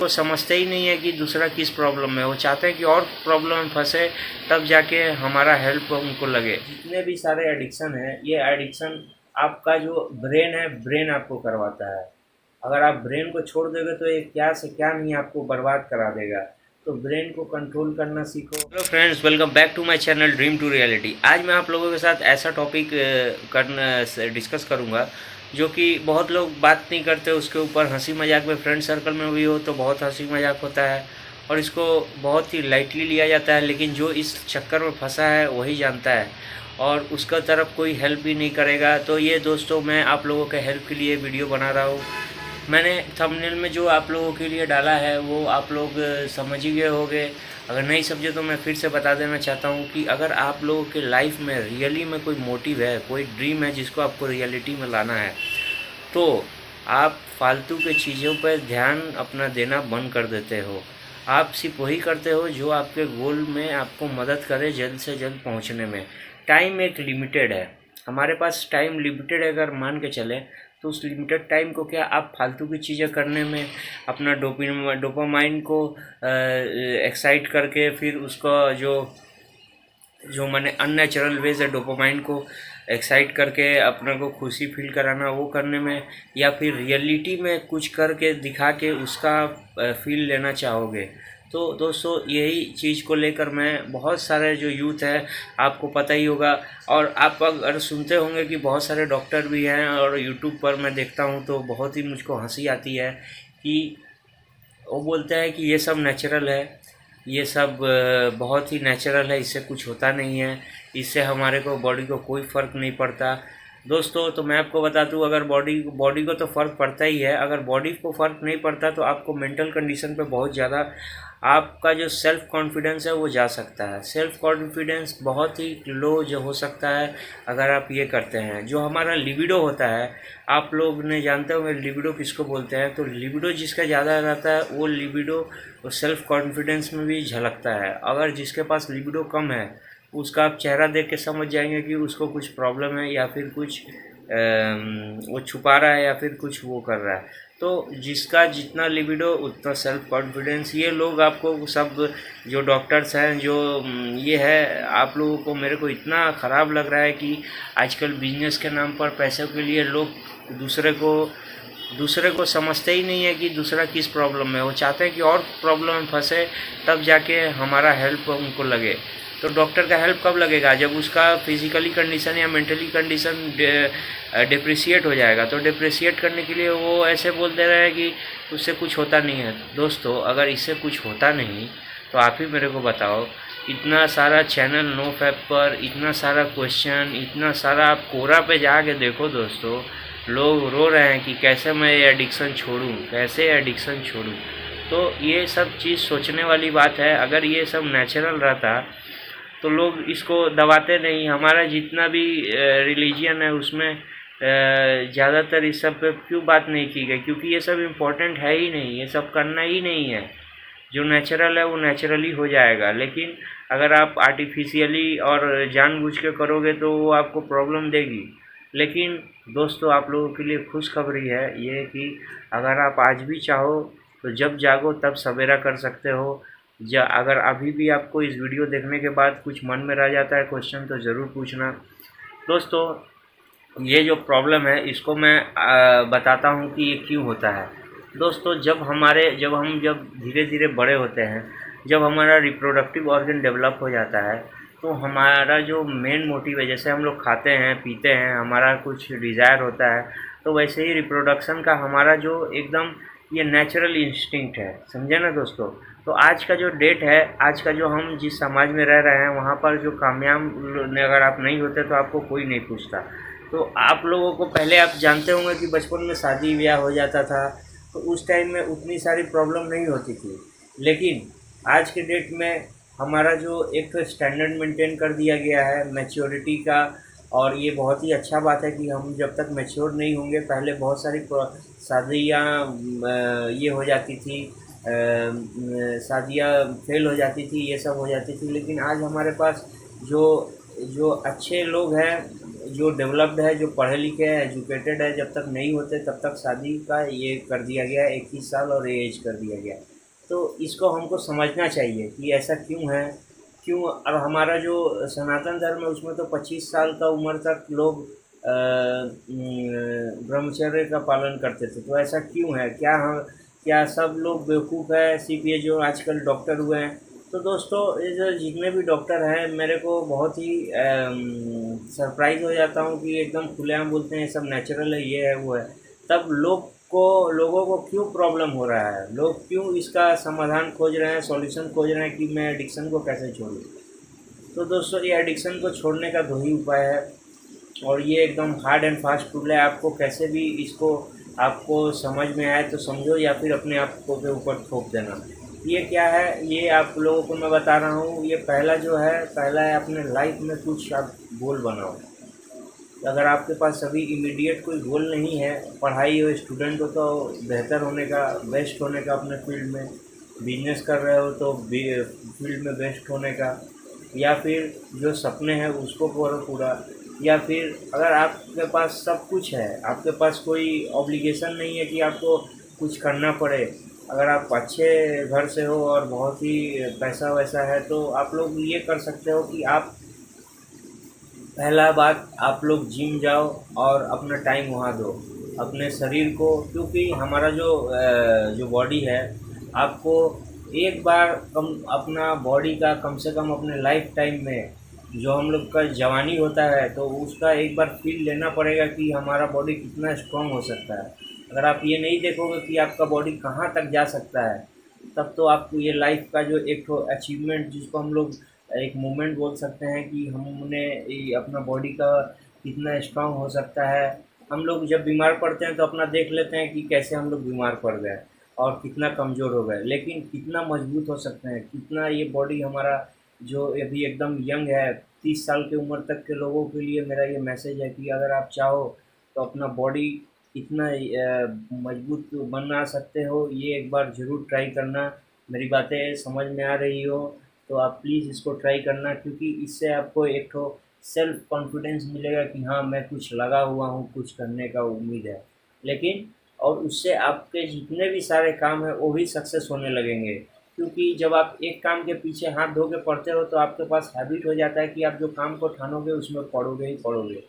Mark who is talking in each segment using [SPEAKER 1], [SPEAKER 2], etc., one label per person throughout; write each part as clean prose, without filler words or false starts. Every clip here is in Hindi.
[SPEAKER 1] वो समझते ही नहीं है कि दूसरा किस प्रॉब्लम में, वो चाहते हैं कि और प्रॉब्लम में फंसे तब जाके हमारा हेल्प उनको लगे। जितने भी सारे एडिक्शन है, ये एडिक्शन आपका जो ब्रेन है, ब्रेन आपको करवाता है। अगर आप ब्रेन को छोड़ दोगे तो ये क्या से क्या नहीं आपको बर्बाद करा देगा। तो ब्रेन को कंट्रोल करना सीखो। Hello friends, welcome back to my channel dream to reality. आज मैं आप लोगों के साथ ऐसा टॉपिक डिस्कस करूंगा जो कि बहुत लोग बात नहीं करते उसके ऊपर। हंसी मजाक में फ्रेंड सर्कल में भी हो तो बहुत हंसी मजाक होता है और इसको बहुत ही लाइटली लिया जाता है, लेकिन जो इस चक्कर में फंसा है वही जानता है और उसका तरफ कोई हेल्प भी नहीं करेगा। तो ये दोस्तों, मैं आप लोगों के हेल्प के लिए वीडियो बना रहा हूँ। मैंने थंबनेल में जो आप लोगों के लिए डाला है वो आप लोग समझ ही गए होंगे। अगर नहीं समझे तो मैं फिर से बता देना चाहता हूँ कि अगर आप लोगों के लाइफ में रियली में कोई मोटिव है, कोई ड्रीम है जिसको आपको रियलिटी में लाना है, तो आप फालतू के चीज़ों पर ध्यान अपना देना बंद कर देते हो। आप सिर्फ वही करते हो जो आपके गोल में आपको मदद करे जल्द से जल्द पहुंचने में। टाइम एक लिमिटेड है, हमारे पास टाइम लिमिटेड है। अगर मान के चलें तो उस लिमिटेड टाइम को क्या आप फालतू की चीज़ें करने में अपना डोपामाइन को एक्साइट करके फिर उसका जो जो मैंने अननेचुरल वे से डोपामाइन को एक्साइट करके अपने को खुशी फील कराना, वो करने में, या फिर रियलिटी में कुछ करके दिखा के उसका फील लेना चाहोगे। तो दोस्तों, यही चीज़ को लेकर मैं बहुत सारे जो यूथ है, आपको पता ही होगा, और आप अगर सुनते होंगे कि बहुत सारे डॉक्टर भी हैं, और यूट्यूब पर मैं देखता हूँ तो बहुत ही मुझको हंसी आती है कि वो बोलते हैं कि ये सब नेचुरल है, ये सब बहुत ही नेचुरल है, इससे कुछ होता नहीं है, इससे हमारे को बॉडी को कोई फ़र्क नहीं पड़ता। दोस्तों, तो मैं आपको बता दूं, अगर बॉडी को तो फ़र्क पड़ता ही है। अगर बॉडी को फ़र्क नहीं पड़ता तो आपको मेंटल कंडीशन पे बहुत ज़्यादा आपका जो सेल्फ़ कॉन्फिडेंस है वो जा सकता है। सेल्फ़ कॉन्फिडेंस बहुत ही लो जो हो सकता है अगर आप ये करते हैं। जो हमारा लिबिडो होता है, आप लोग ने जानते होंगे लिबिडो किसको बोलते हैं। तो लिबिडो जिसका ज़्यादा रहता है वो लिबिडो वो सेल्फ़ कॉन्फिडेंस में भी झलकता है। अगर जिसके पास लिबिडो कम है उसका आप चेहरा देख के समझ जाएंगे कि उसको कुछ प्रॉब्लम है, या फिर कुछ वो छुपा रहा है, या फिर कुछ वो कर रहा है। तो जिसका जितना लिबिडो उतना सेल्फ कॉन्फिडेंस। ये लोग आपको सब जो डॉक्टर्स हैं, जो ये है, आप लोगों को, मेरे को इतना ख़राब लग रहा है कि आजकल बिजनेस के नाम पर पैसों के लिए लोग दूसरे को समझते ही नहीं है कि दूसरा किस प्रॉब्लम में, वो चाहते हैं कि और प्रॉब्लम में फंसे तब जाके हमारा हेल्प उनको लगे। तो डॉक्टर का हेल्प कब लगेगा? जब उसका फिजिकली कंडीशन या मेंटली कंडीशन डिप्रिशिएट हो जाएगा। तो डिप्रिशिएट करने के लिए वो ऐसे बोल दे रहे हैं कि उससे कुछ होता नहीं है। दोस्तों, अगर इससे कुछ होता नहीं तो आप ही मेरे को बताओ। इतना सारा चैनल नो फैप पर, इतना सारा क्वेश्चन, इतना सारा, आप कोरा पे जाके देखो दोस्तों, लोग रो रहे हैं कि कैसे मैं ये एडिक्शन छोड़ूं, कैसे एडिक्शन छोड़ूं। तो ये सब चीज़ सोचने वाली बात है। अगर ये सब नेचुरल रहता तो लोग इसको दबाते नहीं। हमारा जितना भी रिलीजियन है उसमें ज़्यादातर इस सब पे क्यों बात नहीं की गई? क्योंकि ये सब इम्पोर्टेंट है ही नहीं, ये सब करना ही नहीं है। जो नेचुरल है वो नेचुरली हो जाएगा, लेकिन अगर आप आर्टिफिशियली और जानबूझ के करोगे तो वो आपको प्रॉब्लम देगी। लेकिन दोस्तों, आप लोगों के लिए खुशखबरी है ये कि अगर आप आज भी चाहो तो जब जागो तब सवेरा कर सकते हो। अगर अभी भी आपको इस वीडियो देखने के बाद कुछ मन में रह जाता है क्वेश्चन तो ज़रूर पूछना। दोस्तों, ये जो प्रॉब्लम है इसको मैं बताता हूँ कि ये क्यों होता है। दोस्तों, जब हम धीरे धीरे बड़े होते हैं, जब हमारा रिप्रोडक्टिव ऑर्गन डेवलप हो जाता है, तो हमारा जो मेन मोटिव है, जैसे हम लोग खाते हैं पीते हैं, हमारा कुछ डिज़ायर होता है, तो वैसे ही रिप्रोडक्शन का हमारा जो एकदम ये नेचुरल इंस्टिंक्ट है, समझे ना दोस्तों। तो आज का जो डेट है, आज का जो हम जिस समाज में रह रहे हैं, वहाँ पर जो कामयाब अगर आप नहीं होते तो आपको कोई नहीं पूछता। तो आप लोगों को पहले, आप जानते होंगे कि बचपन में शादी ब्याह हो जाता था, तो उस टाइम में उतनी सारी प्रॉब्लम नहीं होती थी। लेकिन आज के डेट में हमारा जो एक तो स्टैंडर्ड मेंटेन कर दिया गया है मैच्योरिटी का, और ये बहुत ही अच्छा बात है कि हम जब तक मैच्योर नहीं होंगे, पहले बहुत सारी शादियाँ ये हो जाती थी, शादियाँ फेल हो जाती थी, ये सब हो जाती थी। लेकिन आज हमारे पास जो जो अच्छे लोग हैं, जो डेवलप्ड है, जो पढ़े लिखे हैं, एजुकेटेड है, जब तक नहीं होते तब तक शादी का ये कर दिया गया है, 21 साल और एज कर दिया गया है। तो इसको हमको समझना चाहिए कि ऐसा क्यों है, क्यों। और हमारा जो सनातन धर्म है उसमें तो 25 साल का उम्र तक लोग ब्रह्मचर्य का पालन करते थे। तो ऐसा क्यों है, क्या सब लोग बेवकूफ़ है, सिर्फ ये जो आजकल डॉक्टर हुए हैं। तो दोस्तों, ये जो जितने भी डॉक्टर हैं, मेरे को बहुत ही सरप्राइज़ हो जाता हूँ कि एकदम खुलेआम बोलते हैं ये सब नेचुरल है, ये है, वो है। तब लोगों को क्यों प्रॉब्लम हो रहा है, लोग क्यों इसका समाधान खोज रहे हैं, सॉल्यूशन खोज रहे हैं कि मैं एडिक्शन को कैसे छोड़ूँ। तो दोस्तों, ये एडिक्शन को छोड़ने का 2 ही उपाय है, और ये एकदम हार्ड एंड फास्ट रूल है। आपको कैसे भी इसको आपको समझ में आए तो समझो, या फिर अपने आप को के ऊपर थोप देना। ये क्या है, ये आप लोगों को मैं बता रहा हूँ। ये पहला है अपने लाइफ में कुछ आप गोल बनाओ। अगर आपके पास अभी इमीडिएट कोई गोल नहीं है, पढ़ाई हो, स्टूडेंट हो तो बेहतर होने का, बेस्ट होने का अपने फील्ड में, बिजनेस कर रहे हो तो फील्ड में बेस्ट होने का, या फिर जो सपने हैं उसको करो पूरा, या फिर अगर आपके पास सब कुछ है, आपके पास कोई ऑब्लिगेशन नहीं है कि आपको कुछ करना पड़े, अगर आप अच्छे घर से हो और बहुत ही पैसा वैसा है, तो आप लोग ये कर सकते हो कि आप पहला बात, आप लोग जिम जाओ और अपना टाइम वहाँ दो अपने शरीर को, क्योंकि हमारा जो बॉडी है, आपको एक बार कम अपना बॉडी का कम से कम अपने लाइफ टाइम में, जो हम लोग का जवानी होता है, तो उसका एक बार फील लेना पड़ेगा कि हमारा बॉडी कितना स्ट्रांग हो सकता है। अगर आप ये नहीं देखोगे कि आपका बॉडी कहाँ तक जा सकता है, तब तो आपको ये लाइफ का जो एक तो अचीवमेंट, जिसको हम लोग एक मोमेंट बोल सकते हैं कि हमने ये अपना बॉडी का कितना स्ट्रांग हो सकता है। हम लोग जब बीमार पड़ते हैं तो अपना देख लेते हैं कि कैसे हम लोग बीमार पड़ गए और कितना कमज़ोर हो गए, लेकिन कितना मजबूत हो सकते हैं, कितना ये बॉडी हमारा जो अभी एकदम यंग है, 30 साल की उम्र तक के लोगों के लिए मेरा ये मैसेज है कि अगर आप चाहो तो अपना बॉडी कितना मजबूत बना सकते हो, ये एक बार ज़रूर ट्राई करना। मेरी बातें समझ में आ रही हो तो आप प्लीज़ इसको ट्राई करना, क्योंकि इससे आपको एक तो सेल्फ कॉन्फिडेंस मिलेगा कि हाँ, मैं कुछ लगा हुआ हूँ, कुछ करने का उम्मीद है। लेकिन और उससे आपके जितने भी सारे काम हैं वो भी सक्सेस होने लगेंगे, क्योंकि जब आप एक काम के पीछे हाथ धो के पढ़ते हो तो आपके पास हैबिट हो जाता है कि आप जो काम को ठानोगे उसमें पढ़ोगे ही पढ़ोगे।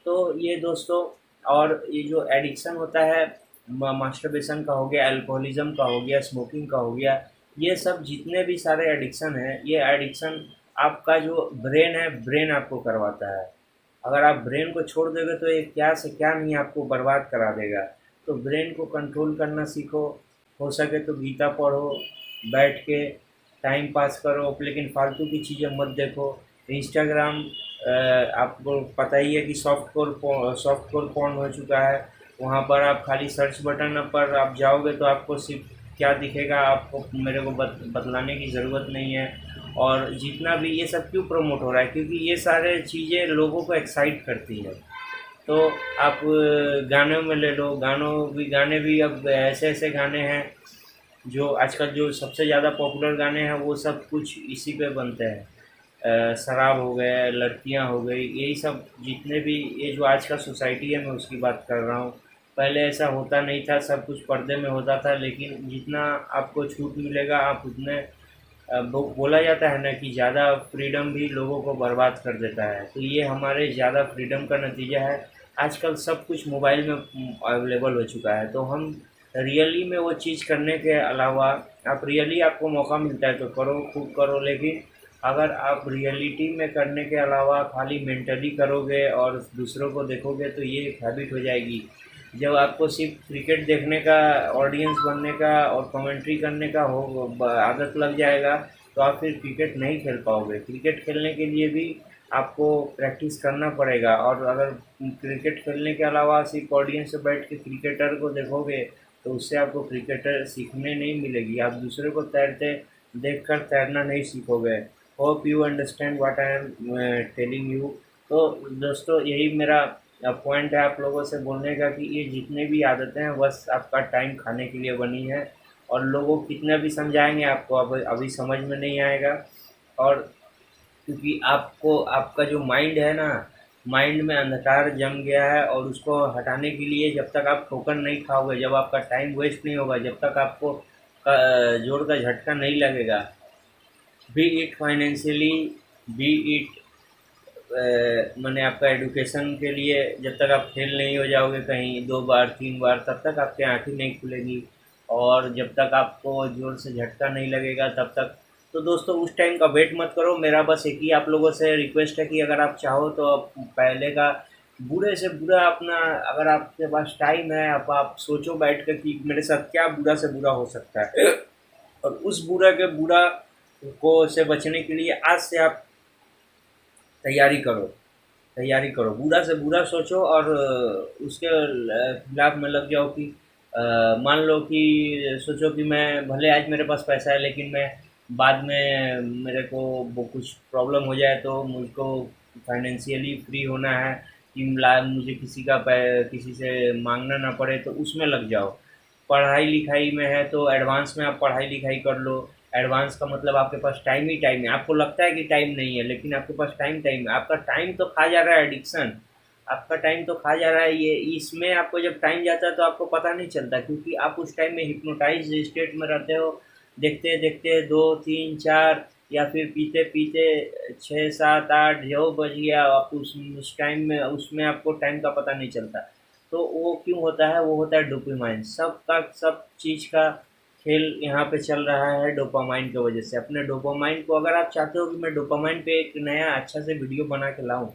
[SPEAKER 1] तो ये दोस्तों, और ये जो एडिक्शन होता है, मास्टरबेशन का हो गया, अल्कोहलिज़्म का हो गया, स्मोकिंग का हो गया, ये सब जितने भी सारे एडिक्शन हैं, ये एडिक्शन आपका जो ब्रेन है, ब्रेन आपको करवाता है। अगर आप ब्रेन को छोड़ दोगे तो ये क्या से क्या नहीं आपको बर्बाद करा देगा। तो ब्रेन को कंट्रोल करना सीखो, हो सके तो गीता पढ़ो, बैठ के टाइम पास करो, लेकिन फालतू की चीज़ें मत देखो। इंस्टाग्राम, आपको पता ही है कि सॉफ्ट कोर पॉर्न हो चुका है। वहाँ पर आप खाली सर्च बटन पर आप जाओगे तो आपको सिर्फ क्या दिखेगा, आपको मेरे को बतलाने की ज़रूरत नहीं है। और जितना भी ये सब क्यों प्रमोट हो रहा है, क्योंकि ये सारे चीज़ें लोगों को एक्साइट करती है। तो आप गानों में ले लो, गाने भी अब ऐसे ऐसे गाने हैं जो आजकल जो सबसे ज़्यादा पॉपुलर गाने हैं वो सब कुछ इसी पे बनते हैं। शराब हो गए, लड़कियां हो गई, यही सब जितने भी ये जो आज का सोसाइटी है मैं उसकी बात कर रहा हूँ। पहले ऐसा होता नहीं था, सब कुछ पर्दे में होता था, लेकिन जितना आपको छूट मिलेगा आप उतने बोला जाता है ना कि ज़्यादा फ्रीडम भी लोगों को बर्बाद कर देता है। तो ये हमारे ज़्यादा फ्रीडम का नतीजा है। आजकल सब कुछ मोबाइल में अवेलेबल हो चुका है, तो हम रियली में वो चीज़ करने के अलावा, आप रियली आपको मौका मिलता है तो करो, खूब करो। लेकिन अगर आप रियलिटी में करने के अलावा खाली मेंटली करोगे और दूसरों को देखोगे तो ये एक हैबिट हो जाएगी। जब आपको सिर्फ क्रिकेट देखने का, ऑडियंस बनने का और कमेंट्री करने का आदत लग जाएगा तो आप फिर क्रिकेट नहीं खेल पाओगे। क्रिकेट खेलने के लिए भी आपको प्रैक्टिस करना पड़ेगा, और अगर क्रिकेट खेलने के अलावा सिर्फ ऑडियंस से बैठ के क्रिकेटर को देखोगे तो उससे आपको क्रिकेटर सीखने नहीं मिलेगी, आप दूसरे को तैरते देखकर तैरना नहीं सीखोगे। Hope you understand what I am telling you. तो दोस्तों, यही मेरा पॉइंट है आप लोगों से बोलने का कि ये जितने भी आदतें हैं बस आपका टाइम खाने के लिए बनी है, और लोगों कितना भी समझाएंगे आपको अभी समझ में नहीं आएगा। और क्योंकि आपको आपका जो माइंड है ना, माइंड में अंधकार जम गया है, और उसको हटाने के लिए जब तक आप ठोकर नहीं खाओगे, जब आपका टाइम वेस्ट नहीं होगा, जब तक आपको जोड़ का झटका नहीं लगेगा, B it financially, B it मैंने आपका एडुकेशन के लिए, जब तक आप फेल नहीं हो जाओगे कहीं 2 बार 3 बार, तब तक आपकी आंखें नहीं खुलेंगी। और जब तक आपको जोर से झटका नहीं लगेगा तब तक, तो दोस्तों उस टाइम का वेट मत करो। मेरा बस एक ही आप लोगों से रिक्वेस्ट है कि अगर आप चाहो तो आप पहले का बुरे से बुरा अपना, अगर आपके पास टाइम है, आप सोचो बैठ कर कि मेरे साथ क्या बुरा से बुरा हो सकता है, और उस बुरा के बुरा को से बचने के लिए आज से आप तैयारी करो, तैयारी करो, बुरा से बुरा सोचो और उसके खिलाफ में लग जाओ कि मान लो कि सोचो कि मैं भले आज मेरे पास पैसा है लेकिन मैं बाद में मेरे को वो कुछ प्रॉब्लम हो जाए तो मुझको फाइनेंशियली फ्री होना है कि मुझे किसी से मांगना ना पड़े, तो उसमें लग जाओ। पढ़ाई लिखाई में है तो एडवांस में आप पढ़ाई लिखाई कर लो। एडवांस का मतलब आपके पास टाइम ही टाइम है। आपको लगता है कि टाइम नहीं है लेकिन आपके पास टाइम है। आपका टाइम तो खा जा रहा है एडिक्शन, आपका टाइम तो खा जा रहा है ये। इसमें आपको जब टाइम जाता है तो आपको पता नहीं चलता, क्योंकि आप उस टाइम में हिप्नोटाइज स्टेट में रहते हो। देखते देखते 2 3 4, या फिर पीते पीते 6 7 8 जो बज गया, आप उस टाइम में, उसमें आपको टाइम का पता नहीं चलता। तो वो क्यों होता है? वो होता है डोपामाइन। सब चीज़ का खेल यहाँ पे चल रहा है डोपामाइन की वजह से। अपने डोपामाइन को, अगर आप चाहते हो कि मैं डोपामाइन पे एक नया अच्छा से वीडियो बना के लाऊं,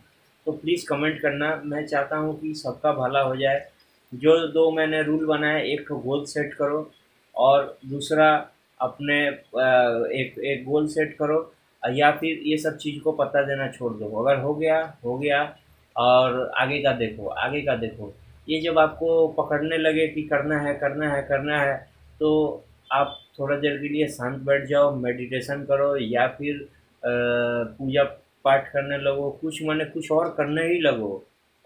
[SPEAKER 1] तो प्लीज़ कमेंट करना। मैं चाहता हूँ कि सबका भला हो जाए। जो दो मैंने रूल बनाए, एक तो गोल सेट करो और दूसरा अपने एक एक गोल सेट करो, या फिर ये सब चीज़ को पता देना छोड़ दो। अगर हो गया हो गया, और आगे का देखो, आगे का देखो। ये जब आपको पकड़ने लगे कि करना है करना है करना है, तो आप थोड़ा देर के लिए शांत बैठ जाओ, मेडिटेशन करो, या फिर पूजा पाठ करने लगो, कुछ माने कुछ और करने ही लगो।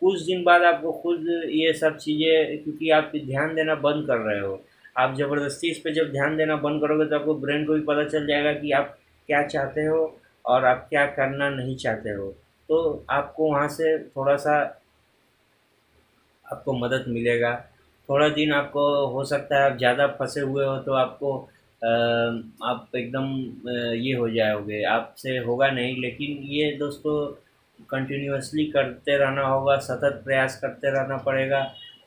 [SPEAKER 1] कुछ दिन बाद आपको खुद ये सब चीज़ें, क्योंकि आप ध्यान देना बंद कर रहे हो, आप ज़बरदस्ती इस पे जब ध्यान देना बंद करोगे तो आपको ब्रेन को भी पता चल जाएगा कि आप क्या चाहते हो और आप क्या करना नहीं चाहते हो। तो आपको वहाँ से थोड़ा सा आपको मदद मिलेगा। थोड़ा दिन आपको हो सकता है आप ज़्यादा फँसे हुए हो तो आपको आप एकदम ये हो जाओगे, आपसे होगा नहीं। लेकिन ये दोस्तों कंटिन्यूअसली करते रहना होगा, सतत प्रयास करते रहना पड़ेगा,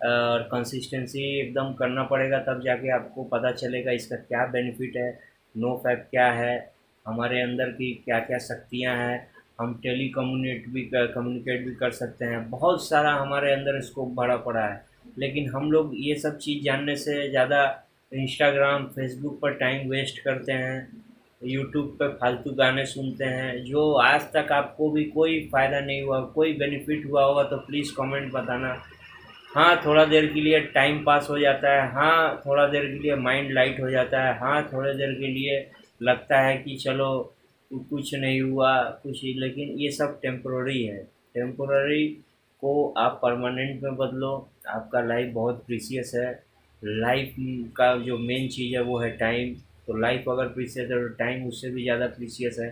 [SPEAKER 1] और कंसिस्टेंसी एकदम करना पड़ेगा, तब जाके आपको पता चलेगा इसका क्या बेनिफिट है, नो फैप क्या है, हमारे अंदर की क्या क्या शक्तियाँ हैं। हम टेली कम्युनिकेट भी कर सकते हैं। बहुत सारा हमारे अंदर स्कोप भरा पड़ा है, लेकिन हम लोग ये सब चीज़ जानने से ज़्यादा इंस्टाग्राम फेसबुक पर टाइम वेस्ट करते हैं, यूट्यूब पे फालतू गाने सुनते हैं। जो आज तक आपको भी कोई फ़ायदा नहीं हुआ, कोई बेनिफिट हुआ होगा तो प्लीज़ कमेंट बताना। हाँ, थोड़ा देर के लिए टाइम पास हो जाता है, हाँ थोड़ा देर के लिए माइंड लाइट हो जाता है, हाँ थोड़े देर के लिए लगता है कि चलो कुछ नहीं हुआ कुछ ही, लेकिन ये सब टेम्पोररी है। टेम्पोररी को आप परमानेंट में बदलो। आपका लाइफ बहुत प्रीसियस है। लाइफ का जो मेन चीज़ है वो है टाइम। तो लाइफ अगर प्रीसियस है तो टाइम उससे भी ज़्यादा प्रीसियस है।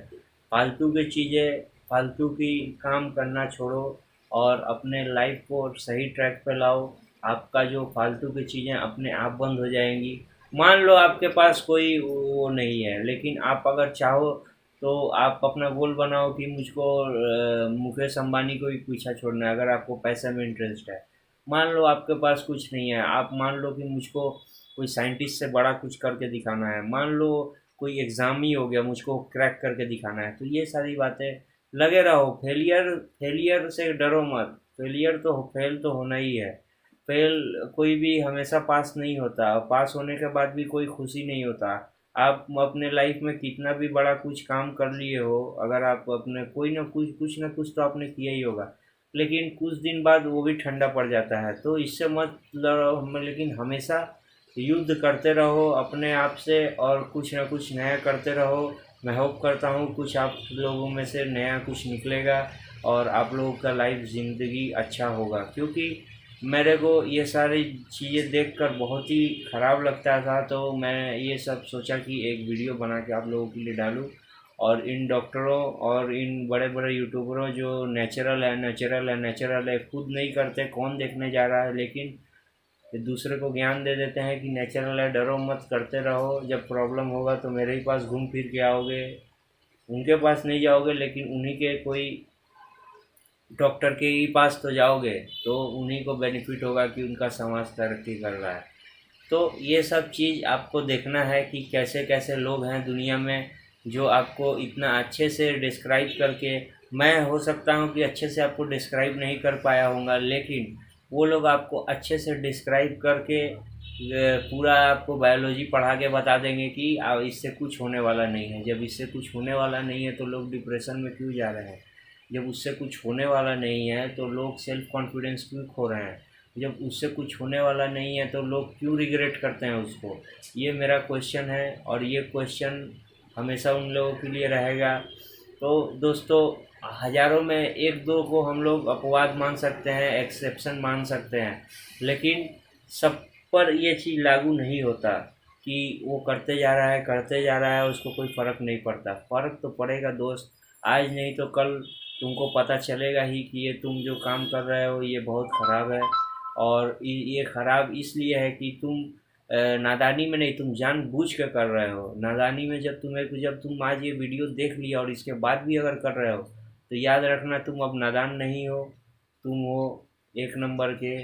[SPEAKER 1] फालतू की चीज़ें, फालतू की काम करना छोड़ो और अपने लाइफ को सही ट्रैक पे लाओ। आपका जो फालतू की चीज़ें अपने आप बंद हो जाएंगी। मान लो आपके पास कोई वो नहीं है, लेकिन आप अगर चाहो तो आप अपना गोल बनाओ कि मुझको मुकेश अंबानी को ही पीछा छोड़ना है, अगर आपको पैसे में इंटरेस्ट है। मान लो आपके पास कुछ नहीं है, आप मान लो कि मुझको कोई साइंटिस्ट से बड़ा कुछ करके दिखाना है, मान लो कोई एग्ज़ाम ही हो गया, मुझको क्रैक करके दिखाना है, तो ये सारी बातें लगे रहो। फेलियर फेलियर से डरो मत। फेलियर तो फेल तो होना ही है। फेल कोई भी हमेशा पास नहीं होता, पास होने के बाद भी कोई खुशी नहीं होता। आप अपने लाइफ में कितना भी बड़ा कुछ काम कर लिए हो, अगर आप अपने कोई ना कुछ ना कुछ तो आपने किया ही होगा, लेकिन कुछ दिन बाद वो भी ठंडा पड़ जाता है। तो इससे मत लड़ो, लेकिन हमेशा युद्ध करते रहो अपने आप से और कुछ ना कुछ नया करते रहो। मैं होप करता हूँ कुछ आप लोगों में से नया कुछ निकलेगा और आप लोगों का लाइफ ज़िंदगी अच्छा होगा, क्योंकि मेरे को ये सारी चीज़ें देखकर बहुत ही ख़राब लगता था। तो मैं ये सब सोचा कि एक वीडियो बना के आप लोगों के लिए डालूं, और इन डॉक्टरों और इन बड़े बड़े यूट्यूबरों जो नेचुरल है नेचुरल है नेचुरल है खुद नहीं करते, कौन देखने जा रहा है, लेकिन ये दूसरे को ज्ञान दे देते हैं कि नेचुरल है, डरो मत, करते रहो, जब प्रॉब्लम होगा तो मेरे ही पास घूम फिर के आओगे, उनके पास नहीं जाओगे लेकिन उन्हीं के कोई डॉक्टर के ही पास तो जाओगे, तो उन्हीं को बेनिफिट होगा कि उनका समाज तरक्की कर रहा है। तो ये सब चीज़ आपको देखना है कि कैसे कैसे लोग हैं दुनिया में जो आपको इतना अच्छे से डिस्क्राइब करके, मैं हो सकता हूँ कि अच्छे से आपको डिस्क्राइब नहीं कर पाया होऊंगा, लेकिन वो लोग आपको अच्छे से डिस्क्राइब करके पूरा आपको बायोलॉजी पढ़ा के बता देंगे कि इससे कुछ होने वाला नहीं है। जब इससे कुछ होने वाला नहीं है तो लोग डिप्रेशन में क्यों जा रहे हैं? जब उससे कुछ होने वाला नहीं है तो लोग सेल्फ कॉन्फिडेंस क्यों खो रहे हैं? जब उससे कुछ होने वाला नहीं है तो लोग क्यों रिग्रेट करते हैं उसको? ये मेरा क्वेश्चन है और ये क्वेश्चन हमेशा उन लोगों के लिए रहेगा। तो दोस्तों, हज़ारों में एक दो को हम लोग अपवाद मान सकते हैं, एक्सेप्शन मान सकते हैं, लेकिन सब पर ये चीज़ लागू नहीं होता कि वो करते जा रहा है, उसको कोई फ़र्क नहीं पड़ता। फ़र्क तो पड़ेगा दोस्त, आज नहीं तो कल तुमको पता चलेगा ही कि ये तुम जो काम कर रहे हो ये बहुत ख़राब है। और ये ख़राब इसलिए है कि तुम नादानी में नहीं, तुम जानबूझ के कर रहे हो। नादानी में जब तुम आज ये वीडियो देख लिया और इसके बाद भी अगर कर रहे हो तो याद रखना तुम अब नादान नहीं हो, तुम हो एक नंबर के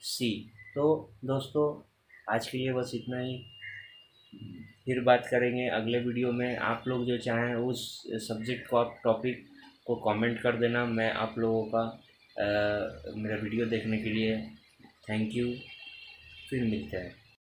[SPEAKER 1] सी। तो दोस्तों, आज के लिए बस इतना ही। फिर बात करेंगे अगले वीडियो में। आप लोग जो चाहें उस सब्जेक्ट को, आप टॉपिक को कमेंट कर देना। मैं आप लोगों का मेरा वीडियो देखने के लिए थैंक यू। फिर मिलते हैं।